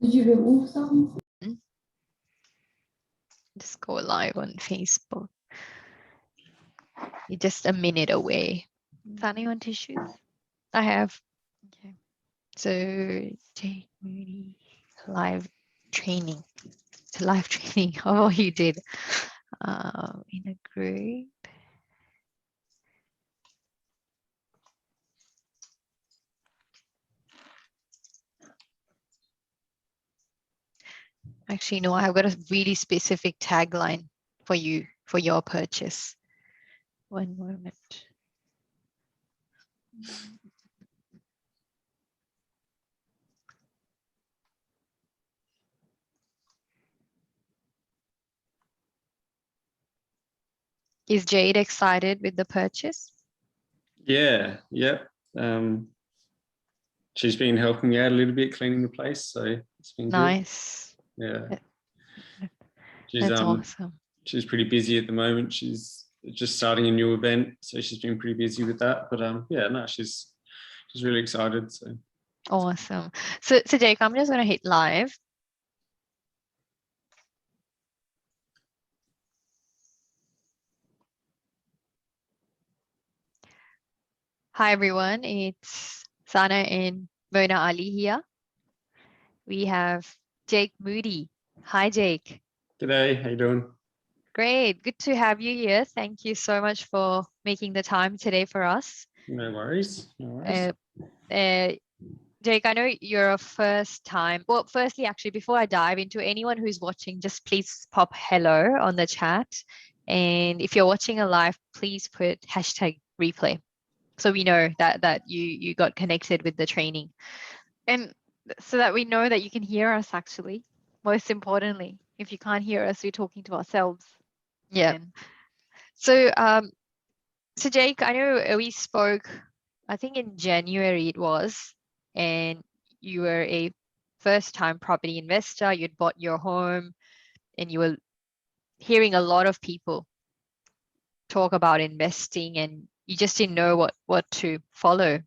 Did you remove something? Just go live on Facebook. You're just a minute away. Sunny on tissues? I have. Okay. So Jake Moody live training. It's a live training. Oh, you did. In a group. Actually, no, I've got a really specific tagline for you for your purchase. One moment. Is Jade excited with the purchase? Yeah, yep. She's been helping me out a little bit, cleaning the place, so it's been nice. Good. Yeah. That's awesome. She's pretty busy at the moment. She's just starting a new event, so she's been pretty busy with that. But yeah, no, she's really excited. So awesome. So Jake, I'm just gonna hit live. Hi everyone, it's Sana and Mona Ali here. We have Jake Moody. Hi Jake. G'day, how you doing? Great, good to have you here. Thank you so much for making the time today for us. No worries, no worries. Jake, I know you're a first time. Well, firstly, actually, before I dive into anyone who's watching, just please pop hello on the chat. And if you're watching a live, please put #replay. So we know that you got connected with the training. And so that we know that you can hear us actually, most importantly. If you can't hear us, we're talking to ourselves. Yeah. So so Jake, I know we spoke, I think in January it was, and you were a first-time property investor, you'd bought your home, and you were hearing a lot of people talk about investing, and you just didn't know what to follow.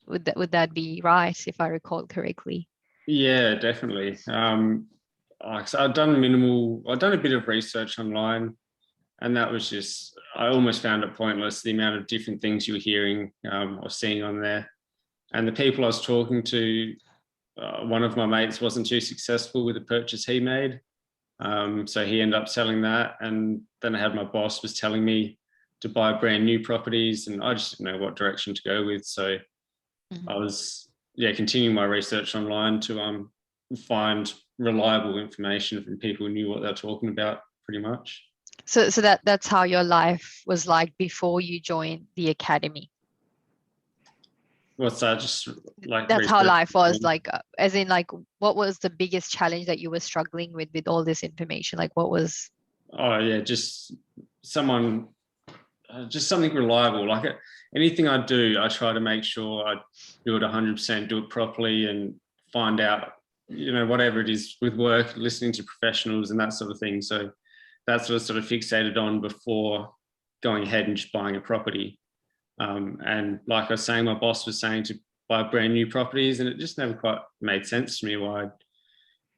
Would that be right, if I recall correctly? Yeah, definitely. So I've done a bit of research online, and that was just, I almost found it pointless, the amount of different things you were hearing or seeing on there. And the people I was talking to, one of my mates wasn't too successful with the purchase he made. So he ended up selling that. And then I had my boss was telling me to buy brand new properties, and I just didn't know what direction to go with. So I was, continuing my research online to find reliable information from people who knew what they're talking about, pretty much. So that's how your life was like before you joined the academy. What's that? Just like that's how life was like, as in like, what was the biggest challenge that you were struggling with all this information? Like what was? Oh yeah, just something reliable. Like anything I do, I try to make sure I do it 100%, do it properly, and find out, whatever it is with work, listening to professionals and that sort of thing. So that's what I was sort of fixated on before going ahead and just buying a property. And like I was saying, my boss was saying to buy brand new properties, and it just never quite made sense to me why I'd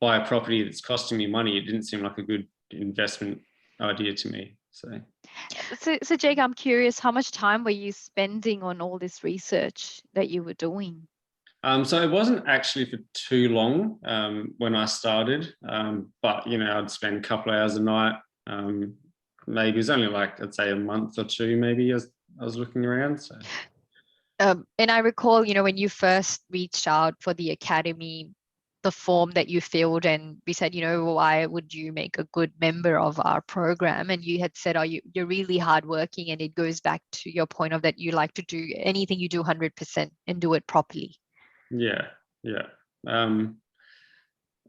buy a property that's costing me money. It didn't seem like a good investment idea to me. So Jake, I'm curious, how much time were you spending on all this research that you were doing? So it wasn't actually for too long when I started, but I'd spend a couple of hours a night. Maybe it was only like, I'd say a month or two, maybe, as I was looking around. So. And I recall, when you first reached out for the academy, the form that you filled, and we said, why would you make a good member of our program? And you had said, you're really hardworking, and it goes back to your point of that you like to do anything you do 100% and do it properly. Yeah.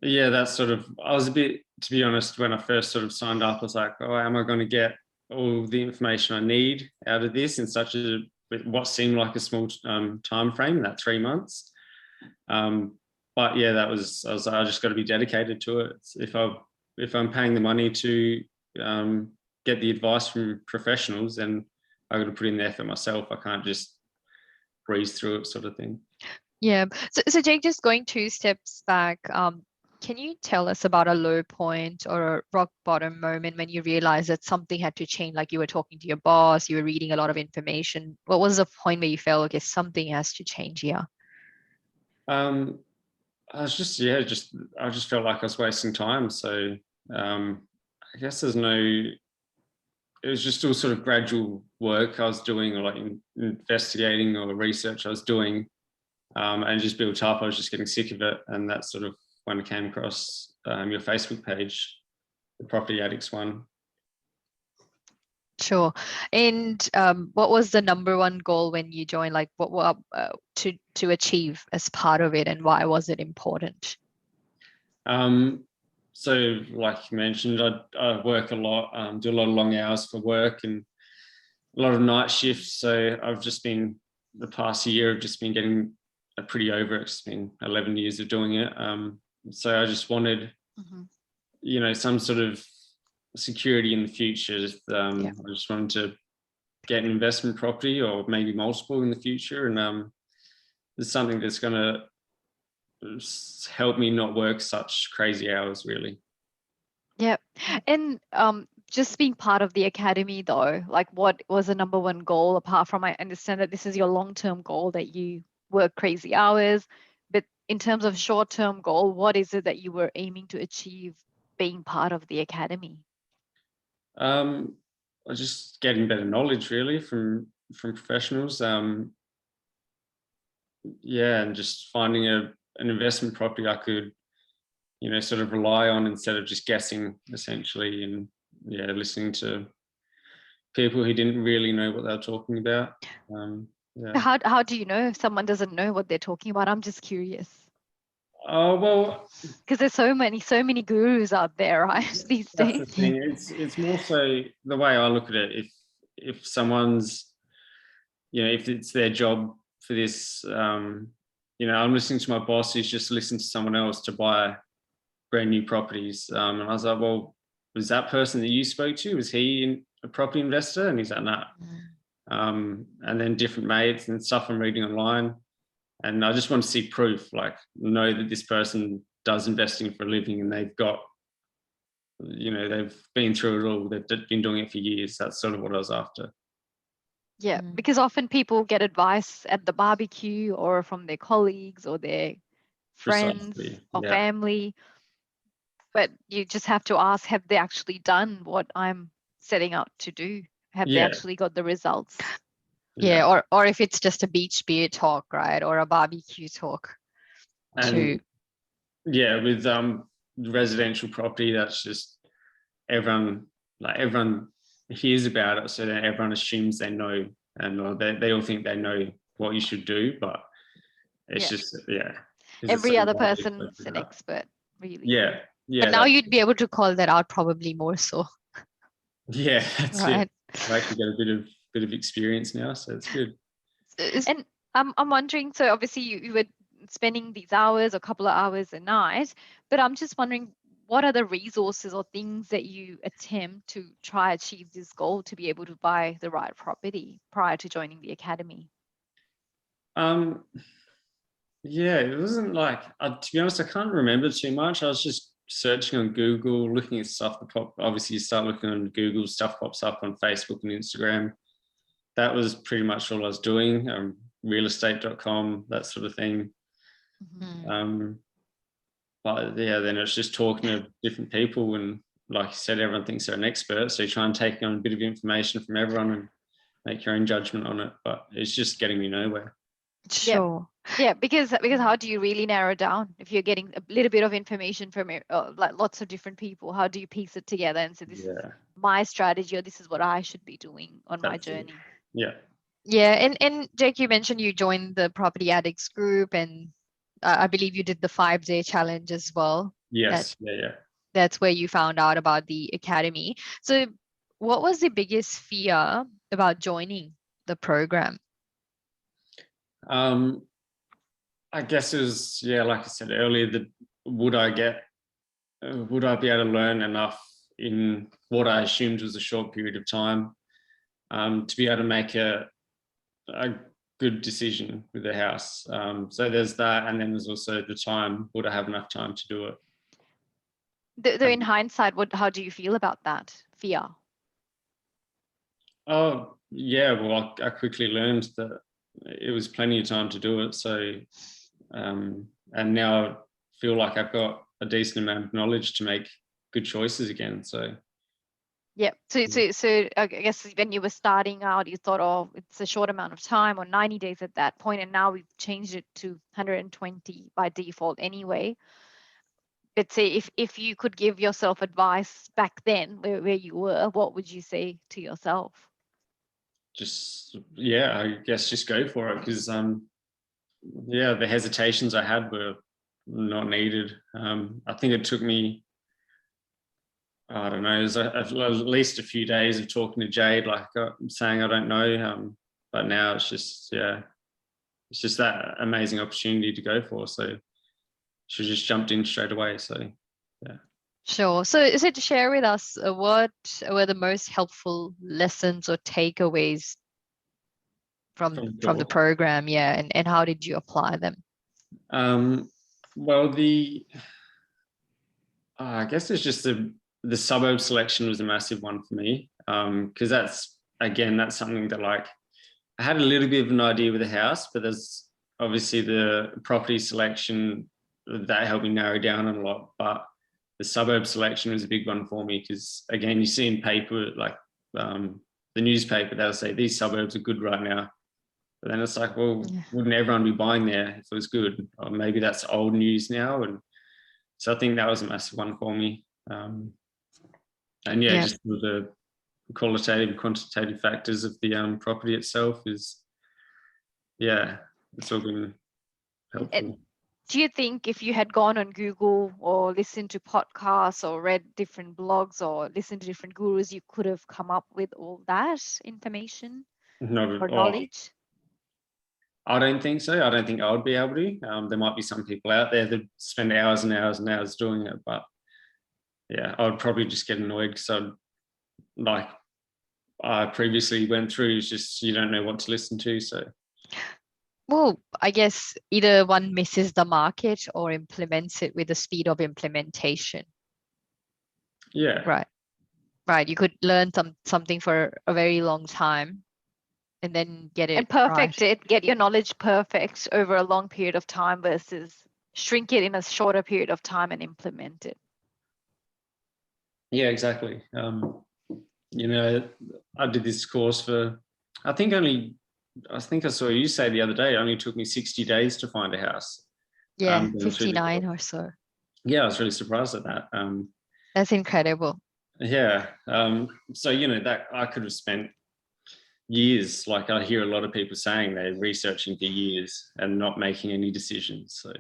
That's sort of, I was a bit, to be honest, when I first sort of signed up, I was like, oh, am I going to get all the information I need out of this in such a, what seemed like a small time frame, that 3 months. But yeah, I just got to be dedicated to it. If I'm paying the money to get the advice from professionals, then I got to put in the effort myself. I can't just breeze through it, sort of thing. Yeah. So Jake, just going 2 steps back, Can you tell us about a low point or a rock bottom moment when you realized that something had to change? Like you were talking to your boss, you were reading a lot of information. What was the point where you felt, okay, something has to change here? Um, I was just, I just felt like I was wasting time. So I guess it was just all sort of gradual work I was doing, or like investigating or research I was doing, and just built up. I was just getting sick of it. And that's sort of when I came across your Facebook page, the Property Addicts one. Sure. And what was the number one goal when you joined? Like what were to achieve as part of it, and why was it important? So like you mentioned, I work a lot, do a lot of long hours for work and a lot of night shifts. So I've just been, the past year, I've just been getting pretty over it. It's been 11 years of doing it. So I just wanted, some sort of security in the future. I just wanted to get an investment property or maybe multiple in the future. And there's something that's going to help me not work such crazy hours, really. Yeah. And just being part of the academy though, like what was the number one goal, apart from, I understand that this is your long-term goal that you work crazy hours, but in terms of short-term goal, what is it that you were aiming to achieve being part of the academy? Um, I was just getting better knowledge really from professionals. And just finding an investment property I could, sort of rely on instead of just guessing essentially, and listening to people who didn't really know what they were talking about. How do you know if someone doesn't know what they're talking about? I'm just curious. Oh well, Because there's so many gurus out there, right? These that's the days. thing. It's more so the way I look at it. If someone's, if it's their job for this, I'm listening to my boss who's just listened to someone else to buy brand new properties. And I was like, well, was that person that you spoke to, was he a property investor? And he's like, no. And then different mates and stuff I'm reading online. And I just want to see proof, like know that this person does investing for a living and they've got, they've been through it all. They've been doing it for years. That's sort of what I was after. Yeah, because often people get advice at the barbecue or from their colleagues or their friends Precisely. or Yeah. family, but you just have to ask, have they actually done what I'm setting out to do? Have they Yeah. actually got the results? Yeah, or if it's just a beach beer talk, right? Or a barbecue talk too. And yeah, with residential property, that's just everyone hears about it, so then everyone assumes they know, and they all think they know what you should do, but it's just Every other person's an expert, really. Yeah. But now you'd be able to call that out probably more so. Yeah, that's right. it. I actually get a bit of experience now, so it's good. And I'm wondering, so obviously you were spending these hours, a couple of hours a night, but I'm just wondering, what are the resources or things that you attempt to try achieve this goal to be able to buy the right property prior to joining the academy? Yeah, it wasn't like, to be honest, I can't remember too much. I was just searching on Google, looking at stuff that pop. Obviously, you start looking on Google, stuff pops up on Facebook and Instagram. That was pretty much all I was doing. Realestate.com, that sort of thing. But yeah, then it's just talking to different people, and like you said, everyone thinks they're an expert, so you try and take on a bit of information from everyone and make your own judgment on it. But it's just getting me nowhere. Sure. Yeah, because how do you really narrow down if you're getting a little bit of information from like lots of different people? How do you piece it together and say this is my strategy, or this is what I should be doing on my journey? Yeah. Yeah, and Jake, you mentioned you joined the Property Addicts group, and I believe you did the 5-day challenge as well. Yes. That's where you found out about the academy. So what was the biggest fear about joining the program? I guess it was, like I said earlier, that would I be able to learn enough in what I assumed was a short period of time to be able to make a good decision with the house. So there's that, and then there's also the time. Would I have enough time to do it? Though in hindsight, how do you feel about that fear? Oh, yeah. Well, I quickly learned that it was plenty of time to do it. So, and now I feel like I've got a decent amount of knowledge to make good choices again. So, Yeah. So I guess when you were starting out, you thought, oh, it's a short amount of time or 90 days at that point, and now we've changed it to 120 by default anyway. Let's say if you could give yourself advice back then where you were, what would you say to yourself? just yeah, I guess just go for it because yeah, the hesitations I had were not needed. I think it took me, I don't know, it was at least a few days of talking to Jade, like saying I don't know, but now it's just yeah, it's just that amazing opportunity to go for. So she just jumped in straight away. So yeah. Sure. So to share with us, what were the most helpful lessons or takeaways from the program? Yeah, and how did you apply them? Well, I guess it's just the suburb selection was a massive one for me because that's something that like I had a little bit of an idea with the house, but there's obviously the property selection that helped me narrow down a lot. But the suburb selection was a big one for me because again, you see in paper like the newspaper, they'll say these suburbs are good right now. But then it's like, well, wouldn't everyone be buying there if it was good? Or maybe that's old news now. And so I think that was a massive one for me. And yeah, just the qualitative and quantitative factors of the property itself is, yeah, it's all been helpful. Do you think if you had gone on Google or listened to podcasts or read different blogs or listened to different gurus, you could have come up with all that information or knowledge? I don't think so. I don't think I would be able to. There might be some people out there that spend hours and hours and hours doing it, but yeah, I would probably just get annoyed because I'd like I previously went through. It's just you don't know what to listen to. So, well, I guess either one misses the market or implements it with the speed of implementation. yeah, right. You could learn something for a very long time and then get it and perfect right. it, get your knowledge perfect over a long period of time versus shrink it in a shorter period of time and implement it. Yeah, exactly. You know, I did this course for, I think I saw you say the other day, it only took me 60 days to find a house. Yeah, 59 or so. Yeah, I was really surprised at that. That's incredible. Yeah. So, you know, that I could have spent years, like I hear a lot of people saying they're researching for years and not making any decisions. So,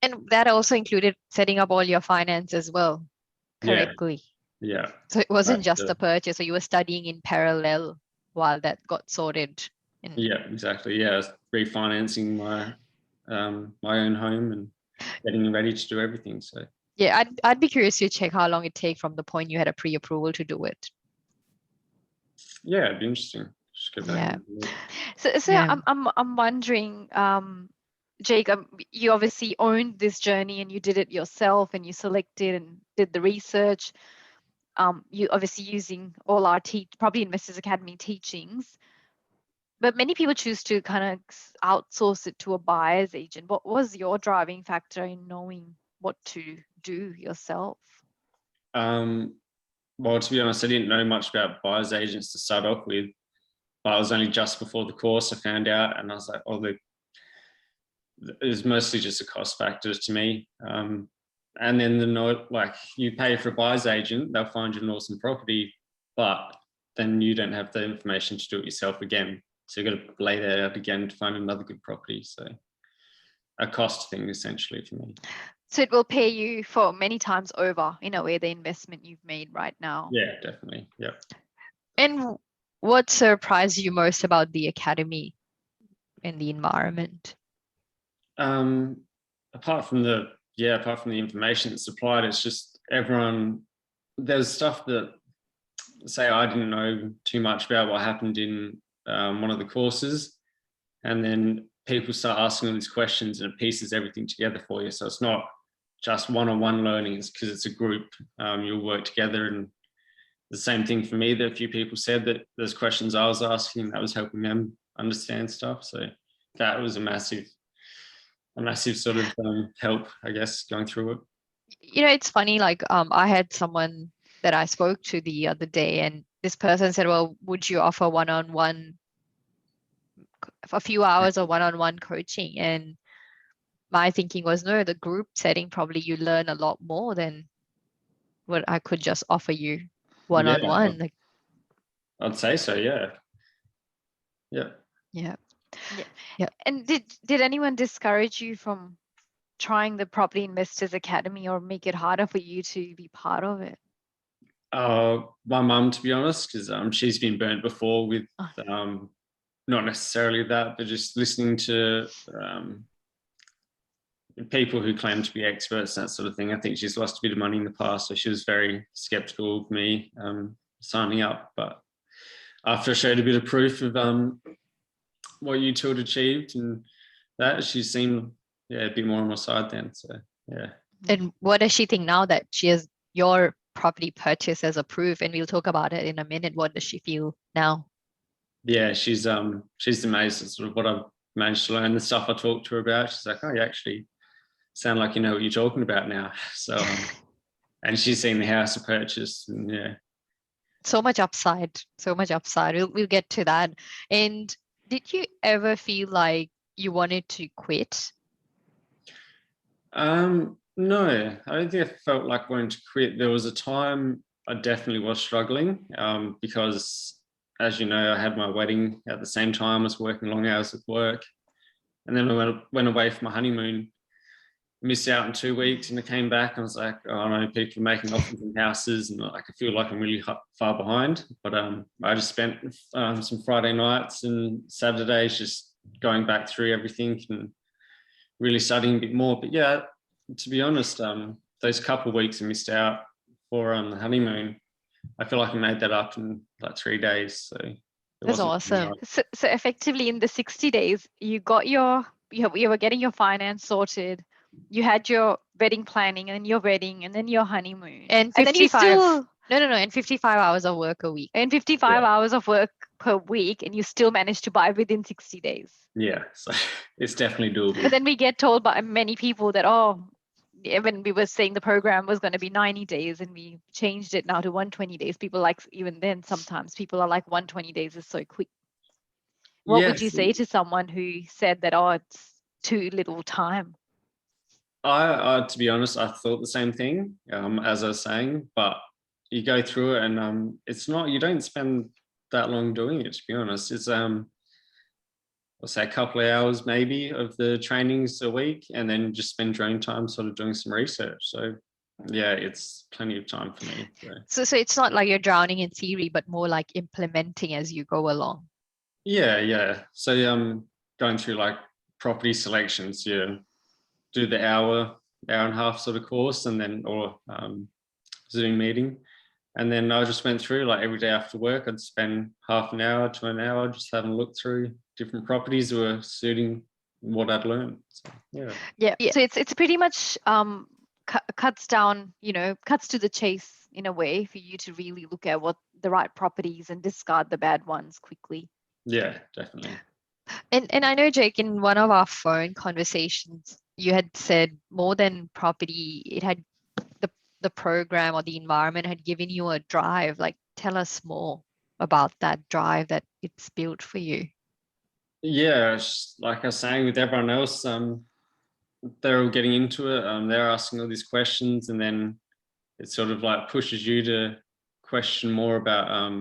and that also included setting up all your finance as well correctly. Yeah. So it wasn't just a purchase, so you were studying in parallel while that got sorted. Yeah, exactly. Yeah, I was refinancing my my own home and getting ready to do everything. So yeah, I'd be curious to check how long it take from the point you had a pre-approval to do it. yeah, it'd be interesting. Just go back. So yeah. I'm wondering, Jacob, you obviously owned this journey and you did it yourself and you selected and did the research. You obviously using all our probably Investors Academy teachings, but many people choose to kind of outsource it to a buyer's agent. What was your driving factor in knowing what to do yourself? Well, to be honest, I didn't know much about buyer's agents to start off with, but it was only just before the course I found out, and I was like, oh, it was mostly just a cost factor to me. And then the note, like you pay for a buyer's agent, they'll find you an awesome property, but then you don't have the information to do it yourself again. So you've got to lay that out again to find another good property. So a cost thing essentially for me. So it will pay you for many times over in a way the investment you've made right now. Yeah, definitely. Yeah. And what surprised you most about the academy and the environment? Apart from the information that's supplied, it's just everyone, there's stuff that say I didn't know too much about what happened in one of the courses, and then people start asking all these questions and it pieces everything together for you. So it's not just one-on-one learning. It's because it's a group. You'll work together, and the same thing for me, that a few people said that there's questions I was asking that was helping them understand stuff. So that was a massive sort of help, I guess, going through it. It's funny, like I had someone that I spoke to the other day, and this person said, well, would you offer one-on-one, a few hours of one-on-one coaching? And my thinking was, no, the group setting, probably you learn a lot more than what I could just offer you one-on-one. Yeah, I'd say so. Yeah. Yeah. And did anyone discourage you from trying the Property Investors Academy, or make it harder for you to be part of it? My mum, to be honest, because she's been burnt before with not necessarily that, but just listening to people who claim to be experts, that sort of thing. I think she's lost a bit of money in the past, so she was very skeptical of me signing up. But after I showed a bit of proof of what you two had achieved, and that, she seemed a bit more on my side then. So yeah. And what does she think now that she has your property purchase as a proof? And we'll talk about it in a minute. What does she feel now? Yeah, she's amazed at sort of what I've managed to learn, the stuff I talked to her about. She's like, oh, you actually sound like you know what you're talking about now. So and she's seen the house I purchased, and yeah. So much upside. We'll get to that. And did you ever feel like you wanted to quit? No, I don't think I felt like wanting to quit. There was a time I definitely was struggling because, as you know, I had my wedding at the same time. I was working long hours at work, and then I went away for my honeymoon, missed out in 2 weeks, and I came back and I was like, oh, I know people are making offers in houses, and I feel like I'm really far behind. But I just spent some Friday nights and Saturdays just going back through everything and really studying a bit more. But yeah, to be honest, those couple of weeks I missed out for the honeymoon, I feel like I made that up in like 3 days. So that's awesome. So effectively in the 60 days, you were getting your finance sorted, you had your wedding planning and your wedding and then your honeymoon. And 55, and then you still and 55 hours of work a week. And 55 hours of work per week, and you still managed to buy within 60 days. Yeah, so it's definitely doable. But then we get told by many people that, when we were saying the program was going to be 90 days and we changed it now to 120 days, people like, even then sometimes people are like, 120 days is so quick. What would you say to someone who said that, it's too little time? I to be honest, I thought the same thing as I was saying, but you go through it and it's not, you don't spend that long doing it, to be honest. It's I'll say a couple of hours maybe of the trainings a week, and then just spend your own time sort of doing some research. So yeah, it's plenty of time for me. So it's not like you're drowning in theory, but more like implementing as you go along. Yeah. So going through like property selections, do the hour and a half sort of course, and then or Zoom meeting. And then I just went through, like, every day after work, I'd spend half an hour to an hour just having a look through different properties that were suiting what I'd learned. So, yeah. So it's pretty much cuts down, cuts to the chase in a way for you to really look at what the right properties and discard the bad ones quickly. Yeah, definitely. And I know, Jake, in one of our phone conversations, you had said more than property, it had the program or the environment had given you a drive. Like, tell us more about that drive that it's built for you. Yeah, like I was saying, with everyone else, they're all getting into it. They're asking all these questions, and then it sort of like pushes you to question more about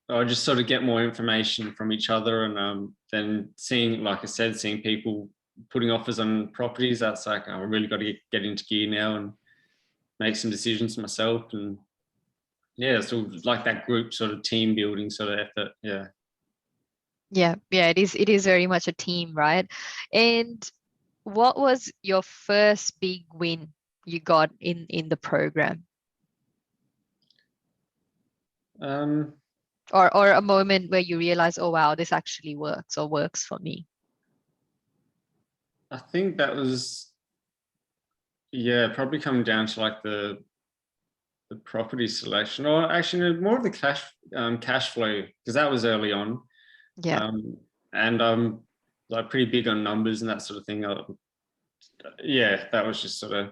or just sort of get more information from each other, and then seeing, like I said, seeing people putting offers on properties. That's like, I really got to get into gear now and make some decisions myself. And yeah, so like that group sort of team building sort of effort. Yeah, it is very much a team, right? And what was your first big win you got in the program? Or a moment where you realize, oh wow, this actually works or works for me? I think that was Yeah, probably coming down to like the property selection, or actually no, more of the cash flow, because that was early on. Yeah. And I'm like pretty big on numbers and that sort of thing. Yeah, that was just sort of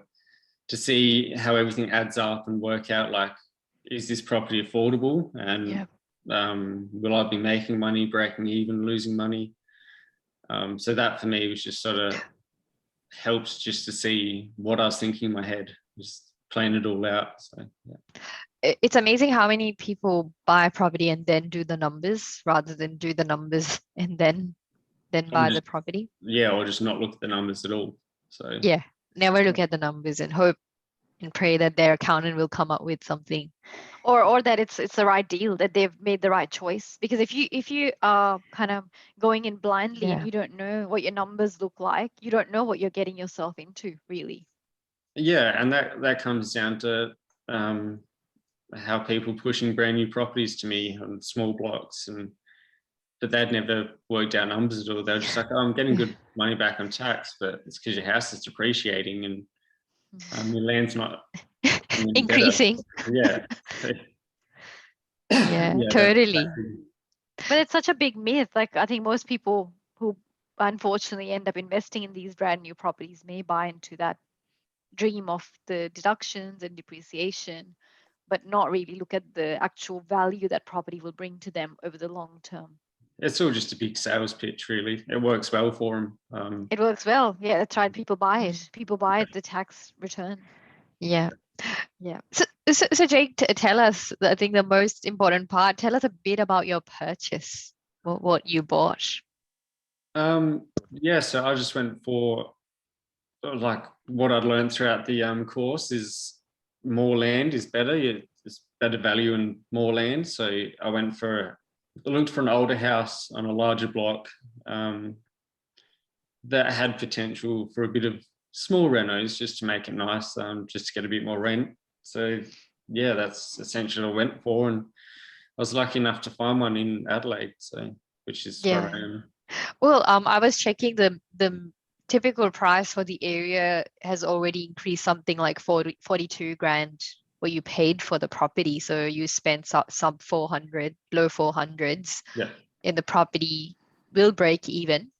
to see how everything adds up and work out, like, is this property affordable, and will I be making money, breaking even, losing money? So that for me was just sort of helps just to see what I was thinking in my head, just playing it all out. So It's amazing how many people buy property and then do the numbers rather than do the numbers and then buy the property. Yeah, or just not look at the numbers at all. So yeah, never look at the numbers and hope and pray that their accountant will come up with something, or that it's the right deal, that they've made the right choice. Because if you are kind of going in blindly and you don't know what your numbers look like, you don't know what you're getting yourself into, really. Yeah, and that comes down to how people pushing brand new properties to me on small blocks, but they'd never worked out numbers at all. They're just like, oh, I'm getting good money back on tax, but it's because your house is depreciating and your land's not increasing. Yeah. Yeah, totally. But it's such a big myth. Like, I think most people who unfortunately end up investing in these brand new properties may buy into that dream of the deductions and depreciation, but not really look at the actual value that property will bring to them over the long term. It's all just a big sales pitch, really. It works well for them. It works well. Yeah, that's right. People buy it. People buy it, the tax return. Yeah. Yeah. So Jake, tell us, I think the most important part, tell us a bit about your purchase, what you bought. Yeah, so I just went for, like, what I'd learned throughout the course is more land is better. There's better value in more land. So I looked for an older house on a larger block that had potential for a bit of small renos, just to make it nice, just to get a bit more rent. So yeah, that's essentially what I went for, and I was lucky enough to find one in Adelaide, so which is where I am. Well, I was checking the typical price for the area has already increased, something like 42 grand what you paid for the property. So you spent some 400, low 400s. Yeah. In the property will break even.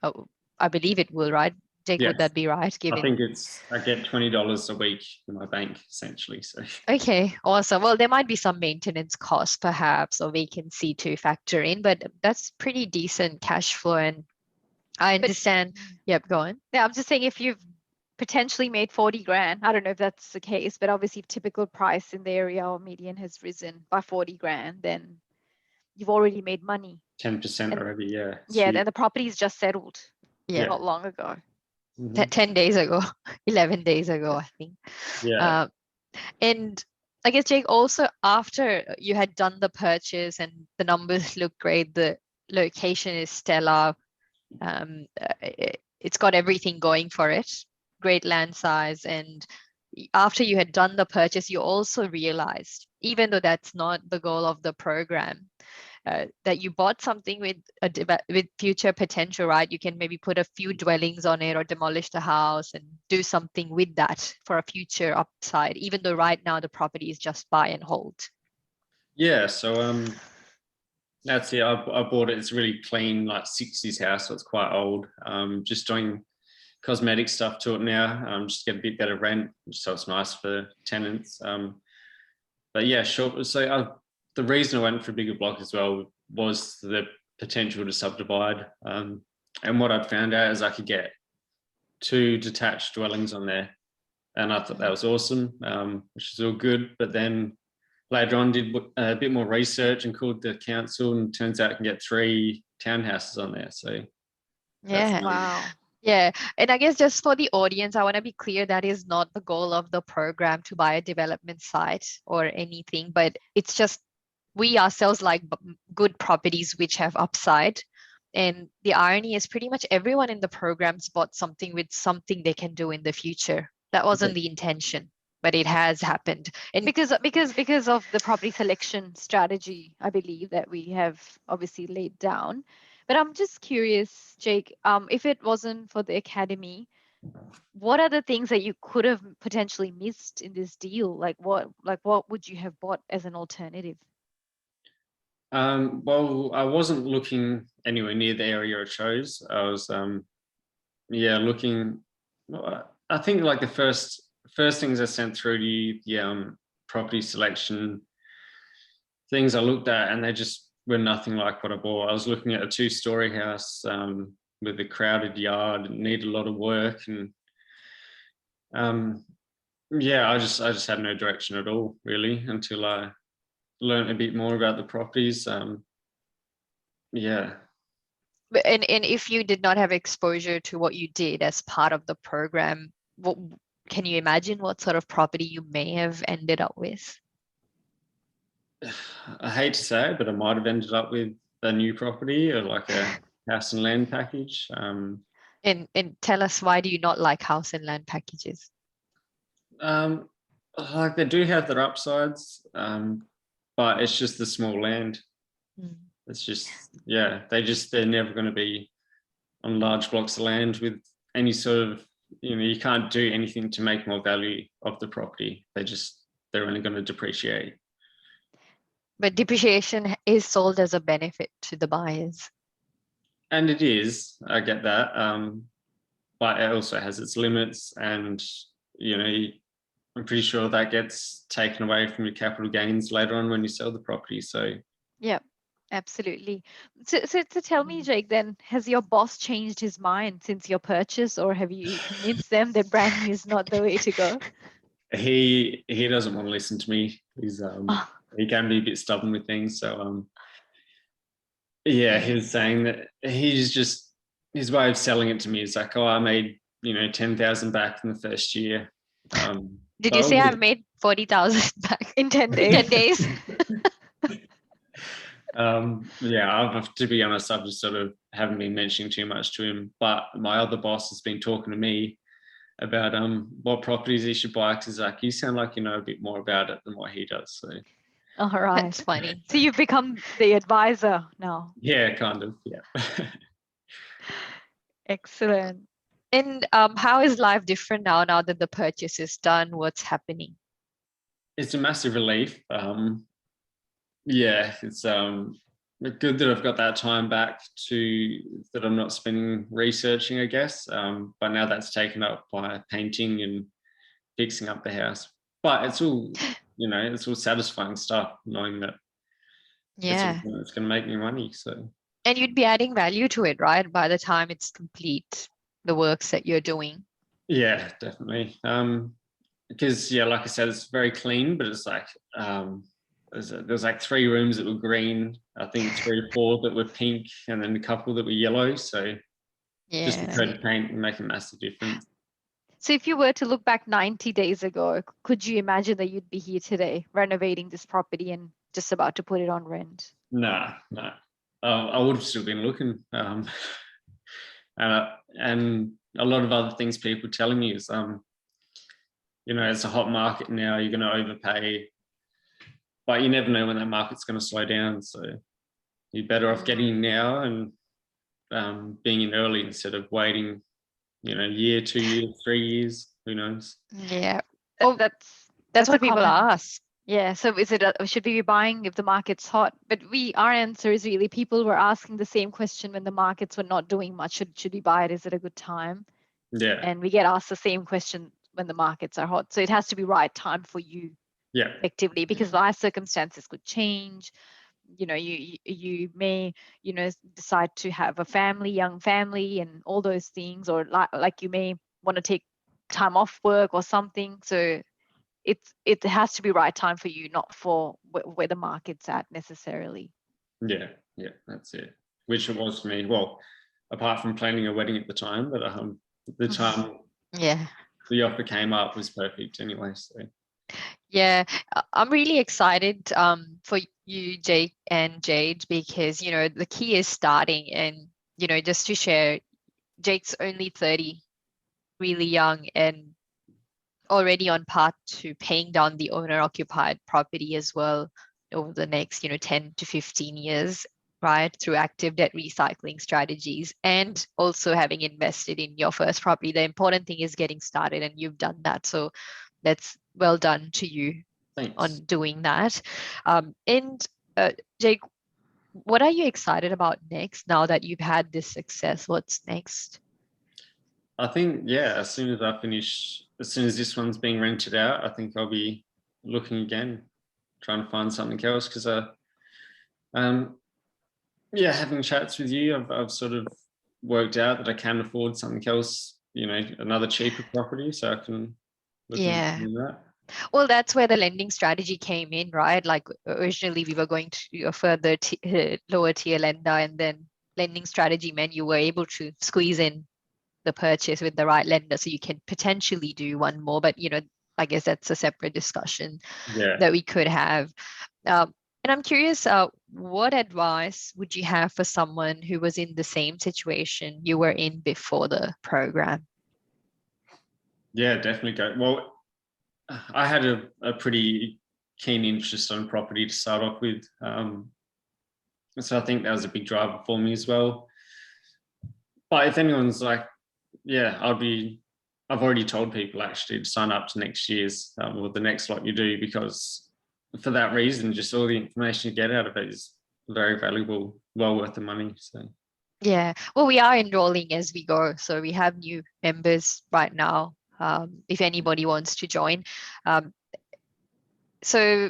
Oh, I believe it will, right? Jake, Yes. would that be right? I think I get $20 a week in my bank, essentially. So okay, awesome. Well, there might be some maintenance costs perhaps, or vacancy to factor in, but that's pretty decent cash flow. And I understand. Yep, go on. Yeah, I'm just saying, if you've potentially made 40 grand, I don't know if that's the case, but obviously if typical price in the area or median has risen by 40 grand, then you've already made money. 10% already, yeah. Yeah, then the property's just settled. Yeah. Not long ago. 10 days ago, 11 days ago, I think. Yeah. And I guess, Jake, also after you had done the purchase and the numbers look great, the location is stellar, it's got everything going for it, great land size. And after you had done the purchase, you also realized, even though that's not the goal of the program, that you bought something with future potential, right? You can maybe put a few dwellings on it or demolish the house and do something with that for a future upside, even though right now the property is just buy and hold. Yeah, so that's it. I bought it. It's really clean, like 60s house, so it's quite old. Just doing cosmetic stuff to it now, just get a bit better rent, so it's nice for tenants. But yeah, sure. So the reason I went for a bigger block as well was the potential to subdivide. And what I'd found out is I could get 2 detached dwellings on there, and I thought that was awesome, which is all good. But then later on, did a bit more research and called the council, and turns out I can get 3 townhouses on there. So yeah, wow. Yeah, and I guess just for the audience, I want to be clear that is not the goal of the program to buy a development site or anything, but it's just we ourselves like good properties which have upside. And the irony is pretty much everyone in the programs bought something with something they can do in the future. That wasn't the intention, but it has happened. And because of the property selection strategy, I believe, that we have obviously laid down. But I'm just curious, Jake, if it wasn't for the academy, what are the things that you could have potentially missed in this deal? Like what would you have bought as an alternative? Well, I wasn't looking anywhere near the area I chose. I was, looking. I think like the first things I sent through to you, property selection things I looked at, and they just were nothing like what I bought. I was looking at a 2-story house with a crowded yard and needed a lot of work, and I just had no direction at all really until I learned a bit more about the properties. And if you did not have exposure to what you did as part of the program, what can you imagine what sort of property you may have ended up with? I hate to say it, but I might have ended up with a new property or like a house and land package. And tell us, why do you not like house and land packages? Like they do have their upsides, but it's just the small land. It's just, they're never going to be on large blocks of land with any sort of, you can't do anything to make more value of the property. They're only going to depreciate. But depreciation is sold as a benefit to the buyers. And it is, I get that. But it also has its limits, and, I'm pretty sure that gets taken away from your capital gains later on when you sell the property. So yeah, absolutely. So tell me, Jake, then, has your boss changed his mind since your purchase, or have you convinced them that brand new is not the way to go? He doesn't want to listen to me. He's he can be a bit stubborn with things. So he was saying that his way of selling it to me is like, oh, I made 10,000 back in the first year. Did you say I've made 40,000 back in 10 days? 10 days. To be honest, I've just sort of haven't been mentioning too much to him. But my other boss has been talking to me about what properties he should buy, because like, you sound like you know a bit more about it than what he does. So all right, that's funny. So you've become the advisor now. Yeah, kind of. Yeah. Excellent. And how is life different now that the purchase is done? What's happening? It's a massive relief. It's good that I've got that time back that I'm not spending researching, I guess. But now that's taken up by painting and fixing up the house. But it's all, it's all satisfying stuff, knowing that it's going to make me money. So. And you'd be adding value to it, right? By the time it's complete, the works that you're doing. Yeah, definitely. Because like I said, it's very clean, but it's like there's like 3 rooms that were green, I think 3 or 4 that were pink, and then a couple that were yellow. So just the coat of paint can make a massive difference. So if you were to look back 90 days ago, could you imagine that you'd be here today renovating this property and just about to put it on rent? No. I would have still been looking. And a lot of other things people telling me is, it's a hot market now, you're going to overpay, but you never know when that market's going to slow down. So you're better off getting in now and being in early instead of waiting, year, 2 years, 3 years, who knows? Yeah. Well, that's what people ask. Yeah. So is it should we be buying if the market's hot? But our answer is really, people were asking the same question when the markets were not doing much. Should we buy it? Is it a good time? Yeah. And we get asked the same question when the markets are hot. So it has to be right time for you. Yeah. Effectively, because life circumstances could change. You may decide to have a family, young family, and all those things, or like you may want to take time off work or something. So it has to be right time for you, not for where the market's at necessarily. Yeah, that's it. Which it was for me. Well, apart from planning a wedding at the time, but the time the offer came up was perfect anyway. So yeah, I'm really excited for you, Jake and Jade, because the key is starting. And just to share, Jake's only 30, really young, and already on path to paying down the owner occupied property as well over the next 10 to 15 years. right, through active debt recycling strategies and also having invested in your first property. The important thing is getting started, and you've done that. So that's well done to you. Thanks. On doing that. And Jake, what are you excited about next now that you've had this success? What's next? I think, yeah, as soon as this one's being rented out, I think I'll be looking again, trying to find something else, because having chats with you, I've sort of worked out that I can afford something else, another cheaper property, so I can look into that. Well, that's where the lending strategy came in, right? Like originally we were going to a further lower tier lender, and then lending strategy meant you were able to squeeze in the purchase with the right lender, so you can potentially do one more. But I guess that's a separate discussion that we could have. And I'm curious, what advice would you have for someone who was in the same situation you were in before the program? Yeah, definitely go. Well, I had a pretty keen interest on property to start off with. So I think that was a big driver for me as well. But if anyone's like, I've already told people actually to sign up to next year's or the next lot you do, because for that reason, just all the information you get out of it is very valuable, well worth the money. So yeah, well, we are enrolling as we go, so we have new members right now. If anybody wants to join, so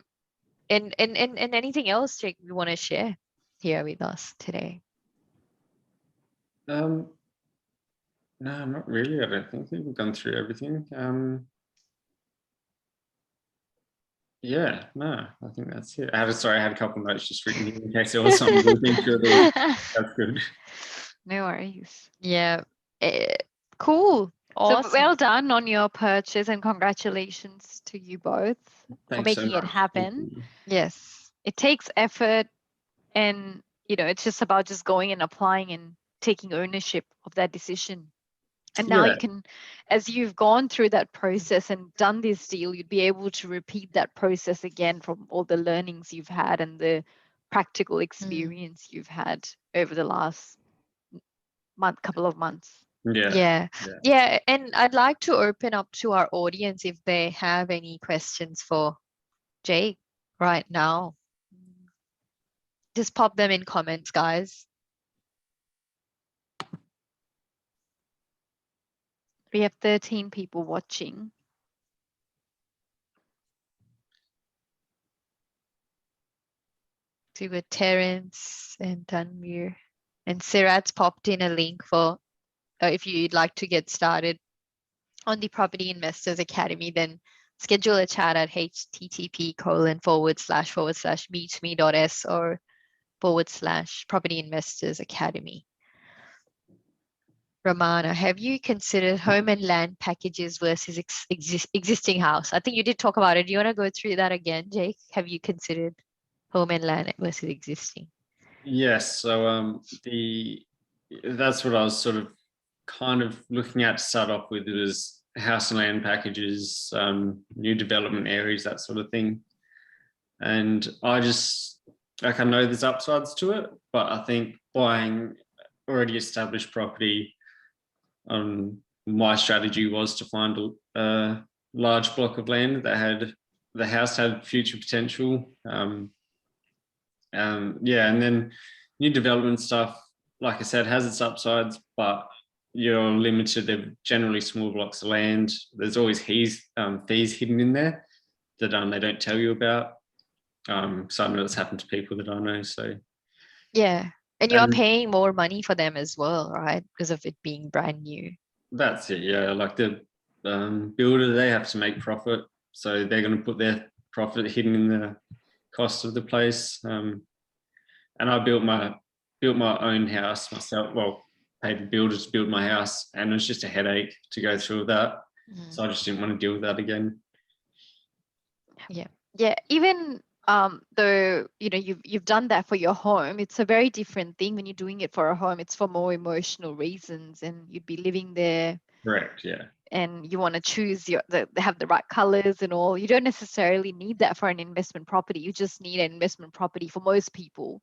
and anything else, Jake, we want to share here with us today? No, not really. I don't think we've gone through everything. Yeah, no, I think that's it. I had a couple of notes just written in case there was something to think through. That's good. No worries. Yeah, cool. Awesome. So well done on your purchase, and congratulations to you both for making it happen. Yes, it takes effort, and it's just about just going and applying and taking ownership of that decision. And now you can, as you've gone through that process and done this deal, you'd be able to repeat that process again from all the learnings you've had and the practical experience you've had over the last couple of months. Yeah. And I'd like to open up to our audience if they have any questions for Jake right now. Just pop them in comments, guys. We have 13 people watching. So with Terence and Tanvir, and Sirat's popped in a link for if you'd like to get started on the Property Investors Academy, then schedule a chat at http://meetme.s or /Property Investors Academy. Ramana, have you considered home and land packages versus existing house? I think you did talk about it. Do you want to go through that again, Jake? Have you considered home and land versus existing? Yes. So that's what I was sort of kind of looking at to start off with. It was house and land packages, new development areas, that sort of thing. And I know there's upsides to it, but I think buying already established property, my strategy was to find a large block of land that the house had future potential. And then new development stuff, like I said, has its upsides, but you're limited. They're generally small blocks of land. There's always fees hidden in there that they don't tell you about. So I know that's happened to people that I know. So yeah, and you are paying more money for them as well, right? Because of it being brand new. That's it. Yeah, like the builder, they have to make profit, so they're going to put their profit hidden in the cost of the place. And I built my own house myself. Well, paid the builder to build my house, and it was just a headache to go through that. So I just didn't want to deal with that again. Yeah. Even though you've done that for your home, it's a very different thing when you're doing it for a home. It's for more emotional reasons, and you'd be living there. Correct. Yeah. And you want to choose have the right colors and all. You don't necessarily need that for an investment property. You just need an investment property for most people.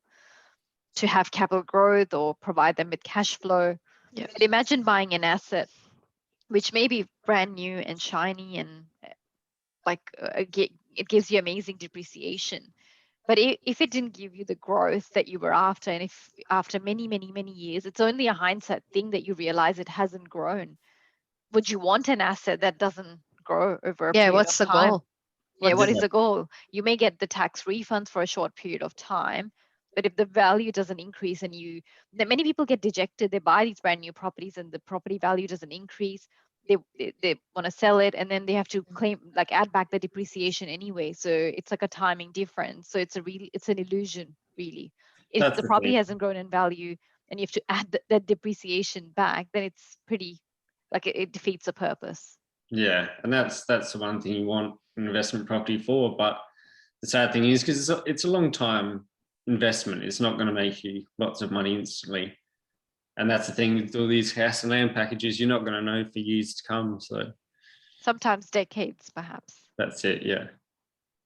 to have capital growth or provide them with cash flow. Yeah. But imagine buying an asset which may be brand new and shiny and it gives you amazing depreciation. But if it didn't give you the growth that you were after, and if after many, many, many years, it's only a hindsight thing that you realize it hasn't grown, would you want an asset that doesn't grow over a period What's of the time? goal? What is the goal? You may get the tax refunds for a short period of time, but if the value doesn't increase and many people get dejected, they buy these brand new properties and the property value doesn't increase. They want to sell it and then they have to claim, like, add back the depreciation anyway. So it's like a timing difference. So it's an illusion, really. If the property hasn't grown in value and you have to add that depreciation back, then it's pretty, like, it defeats the purpose. Yeah, and that's the one thing you want an investment property for. But the sad thing is, because it's a long time investment, it's not going to make you lots of money instantly. And that's the thing with all these house and land packages, you're not going to know for years to come. So sometimes decades, perhaps. That's it. Yeah.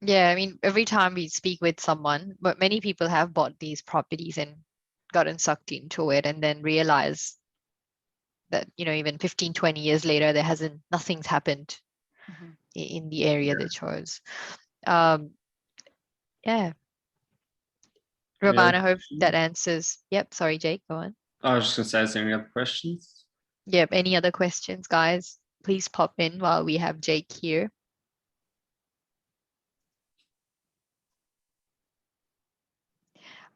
Yeah, I mean, every time we speak with someone, but many people have bought these properties and gotten sucked into it and then realize that, even 15, 20 years later, nothing's happened in the area they chose. Yeah. Romana, I hope that answers. Yep. Sorry, Jake, go on. I was just going to say, is there any other questions? Yep. Any other questions, guys? Please pop in while we have Jake here.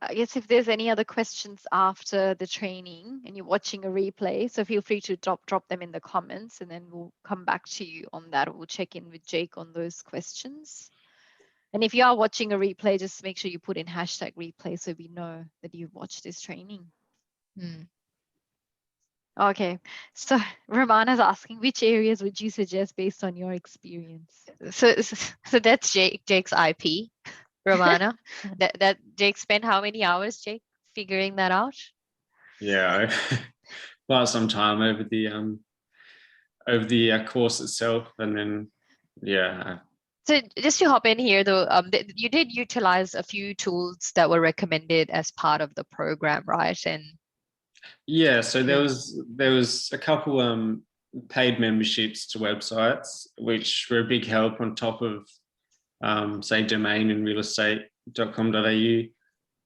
I guess if there's any other questions after the training and you're watching a replay, so feel free to drop them in the comments and then we'll come back to you on that. We'll check in with Jake on those questions. And if you are watching a replay, just make sure you put in #replay so we know that you've watched this training. Okay, so Romana's asking, which areas would you suggest based on your experience? So that's Jake's IP, Romana. that Jake spent how many hours, Jake, figuring that out? Yeah, quite some time over the course itself, and then So just to hop in here, though, you did utilize a few tools that were recommended as part of the program, right? And so there was a couple paid memberships to websites, which were a big help on top of say domain and realestate.com.au.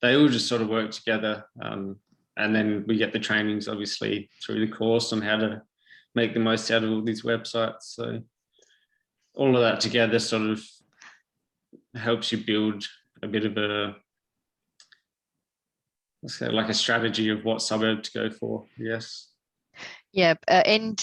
They all just sort of work together, and then we get the trainings obviously through the course on how to make the most out of all these websites. So all of that together sort of helps you build a bit of like a strategy of what suburb to go for. Yes. Yeah, and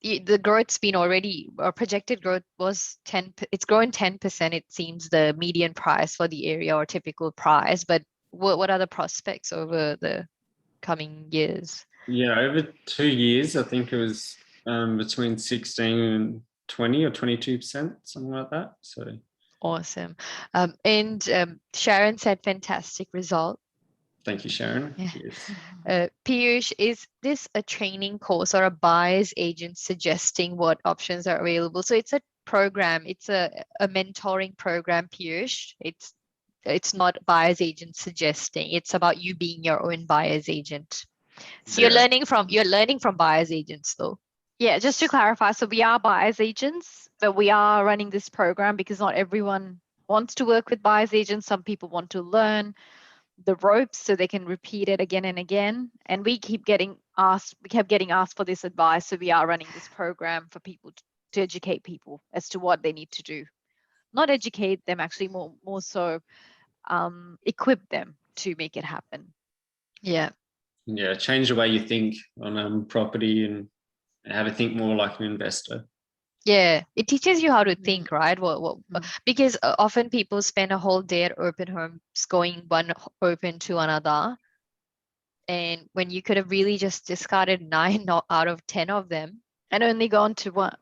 the growth's been already, or projected growth was 10. It's grown 10%. It seems the median price for the area or typical price. But what are the prospects over the coming years? Yeah, over 2 years, I think it was between 16 and 20 or 22%, something like that. So awesome. And Sharon said, fantastic result. Thank you, Sharon. Yeah. Piyush, is this a training course or a buyer's agent suggesting what options are available? So it's a program, it's a mentoring program, Piyush. It's not buyer's agent suggesting. It's about you being your own buyer's agent. So you're learning from buyer's agents, though. Yeah, just to clarify, so we are buyer's agents, but we are running this program because not everyone wants to work with buyer's agents. Some people want to learn the ropes so they can repeat it again and again. And we kept getting asked for this advice. So we are running this program for people to educate people as to what they need to do. Not educate them, actually, more so equip them to make it happen. Yeah. Yeah, change the way you think on property and how to think more like an investor. Yeah, it teaches you how to think, right? Because often people spend a whole day at open homes going one open to another. And when you could have really just discarded 9 out of 10 of them. And only gone to one.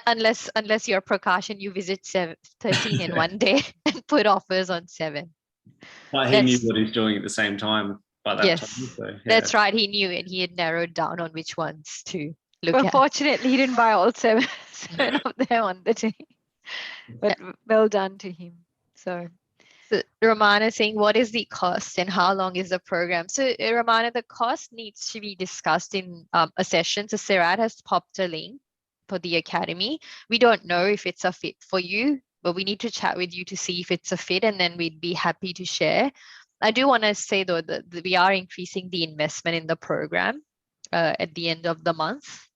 Unless you're Prakash and you visit 13 in one day and put offers on 7. But he knew what he's doing at the same time by that time. So, yeah. That's right. He knew and he had narrowed down on which ones to look at. Unfortunately, he didn't buy all 7 of them on the day. But well done to him. So So Romana saying, what is the cost and how long is the program? So Romana, the cost needs to be discussed in a session. So Sirat has popped a link for the academy. We don't know if it's a fit for you, but we need to chat with you to see if it's a fit, and then we'd be happy to share. I do want to say though that we are increasing the investment in the program at the end of the month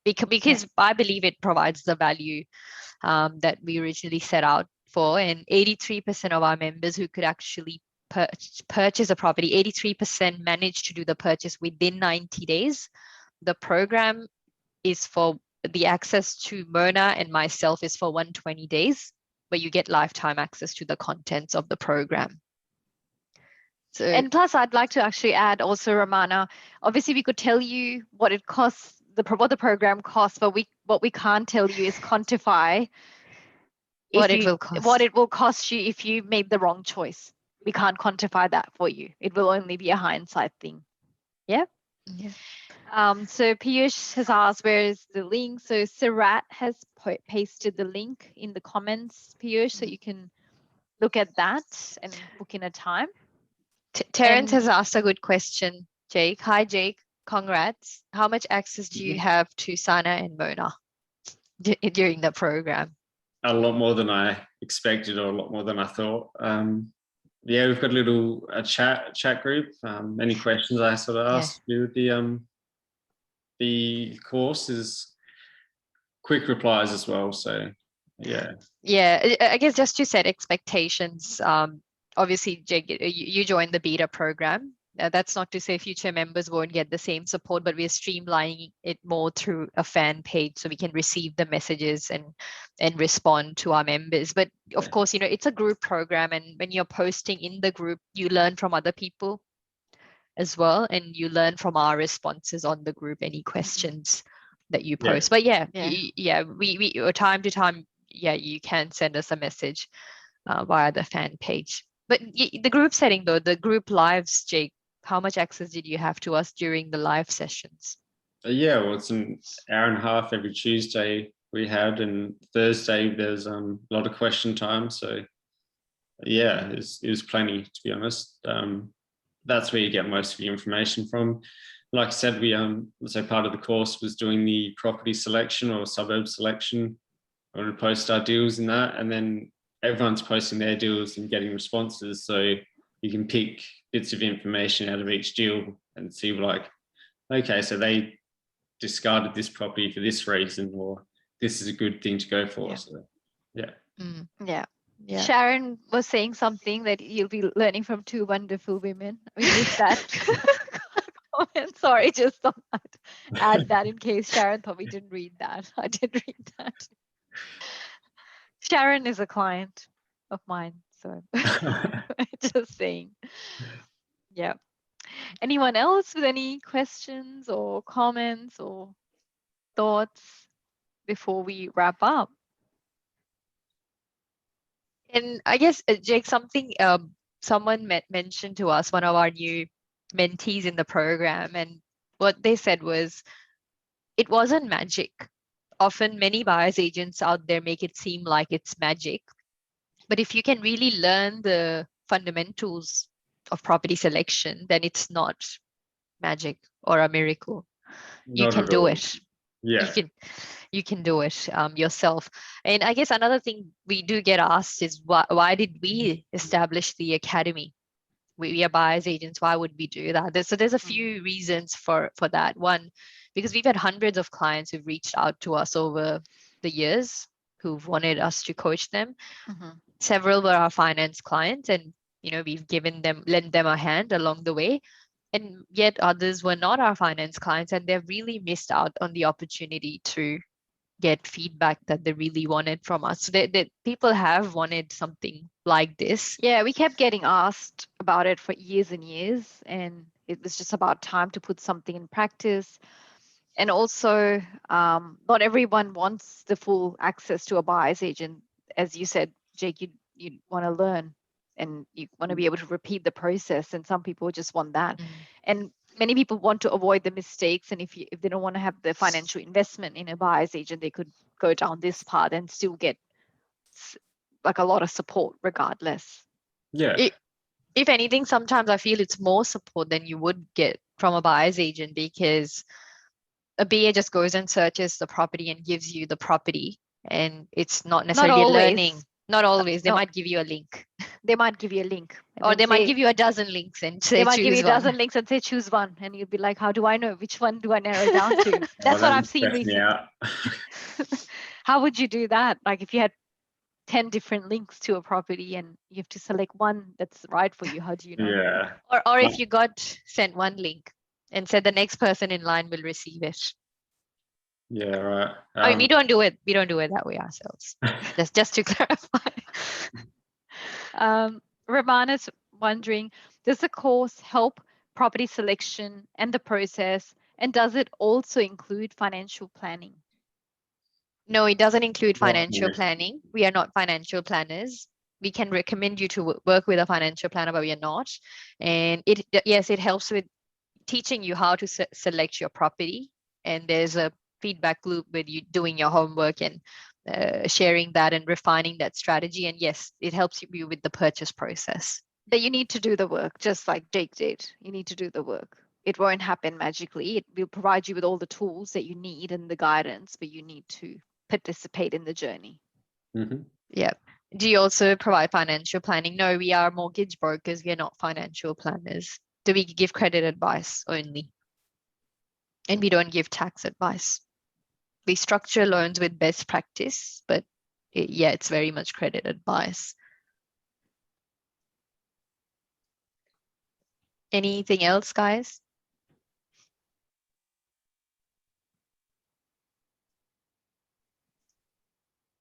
because I believe it provides the value that we originally set out for. And 83% of our members who could actually purchase a property, 83% managed to do the purchase within 90 days. The program is for the access to Mona and myself is for 120 days, but you get lifetime access to the contents of the program. So, and plus, I'd like to actually add also, Romana, obviously we could tell you what it costs, what the program costs, but what we can't tell you is quantify what it will cost you if you made the wrong choice. We can't quantify that for you. It will only be a hindsight thing. Yeah. So Piyush has asked, where is the link? So Sirat has pasted the link in the comments, Piyush, so you can look at that and book in a time. Terence has asked a good question, Jake. Hi, Jake. Congrats. How much access do you have to Sana and Mona during the program? A lot more than I expected, or a lot more than I thought. Yeah, we've got a little chat group. Any questions I sort of asked you with the course is quick replies as well. So yeah. Yeah, I guess just to set expectations. Obviously, Jake, you joined the beta program. That's not to say future members won't get the same support, but we're streamlining it more through a fan page so we can receive the messages and respond to our members. But of course, it's a group program, and when you're posting in the group, you learn from other people as well, and you learn from our responses on the group, any questions that you post. But we time to time, you can send us a message via the fan page. But the group setting though, the group lives, Jake, how much access did you have to us during the live sessions? Well, it's an hour and a half every Tuesday we had, and Thursday there's a lot of question time. So it was plenty, to be honest. That's where you get most of the information from. Like I said, we so part of the course was doing the property selection or suburb selection. We want to post our deals in that, and then everyone's posting their deals and getting responses. So you can pick bits of information out of each deal and see, like, okay, so they discarded this property for this reason, or this is a good thing to go for. So Sharon was saying something that you'll be learning from two wonderful women. We missed that comment. Sorry, just thought I'd add that in case Sharon thought we didn't read that. I did read that. Sharon is a client of mine, so just saying. Yeah. Anyone else with any questions or comments or thoughts before we wrap up? And I guess, Jake, something someone mentioned to us, one of our new mentees in the program, and what they said was, it wasn't magic. Often many buyers agents out there make it seem like it's magic. But if you can really learn the fundamentals of property selection, then it's not magic or a miracle. You can do it. You can do it yourself. And I guess another thing we do get asked is, why did we establish the academy? We are buyers agents. Why would we do that? So there's a few reasons for that. One, because we've had hundreds of clients who've reached out to us over the years who've wanted us to coach them. Several were our finance clients, and we've lent them a hand along the way. And yet others were not our finance clients, and they've really missed out on the opportunity to get feedback that they really wanted from us. So that people have wanted something like this. Yeah, we kept getting asked about it for years and years, and it was just about time to put something in practice. And also, not everyone wants the full access to a buyer's agent. As you said, Jake, you want to learn and you want to be able to repeat the process, and some people just want that. And many people want to avoid the mistakes, and if they don't want to have the financial investment in a buyer's agent, they could go down this path and still get like a lot of support regardless. Yeah. If anything, sometimes I feel it's more support than you would get from a buyer's agent, because a BA just goes and searches the property and gives you the property, and it's not necessarily learning. Not always. They might give you a link. They might give you a link. Or they might give you a dozen links and say, they might give you a choose one. dozen links and say, choose one. And you'll be like, how do I know? Which one do I narrow down to? That's what I've seen recently. How would you do that? Like if you had 10 different links to a property and you have to select one that's right for you, how do you know? Yeah. Or if you got sent one link and said the next person in line will receive it. Yeah, right. I mean, we don't do it that way ourselves. just to clarify. Ramana's wondering, does the course help property selection and the process, and does it also include financial planning? No, it doesn't include financial planning. We are not financial planners. We can recommend you to work with a financial planner, but we are not. And it helps with teaching you how to select your property. And there's a feedback loop with you doing your homework and sharing that and refining that strategy. And yes, it helps you with the purchase process. But you need to do the work, just like Jake did. You need to do the work. It won't happen magically. It will provide you with all the tools that you need and the guidance, but you need to participate in the journey. Mm-hmm. Yeah. Do you also provide financial planning? No, we are mortgage brokers. We are not financial planners. Do we give credit advice only? And we don't give tax advice. We structure loans with best practice, but it's very much credit advice. Anything else, guys?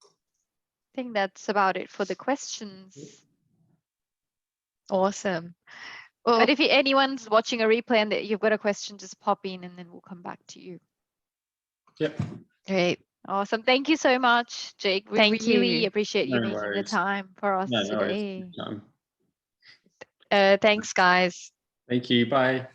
I think that's about it for the questions. Awesome. But if anyone's watching a replay and you've got a question, just pop in and then we'll come back to you. Yep. Great. Awesome. Thank you so much, Jake. We really appreciate you making the time for us today. Thanks, guys. Thank you. Bye.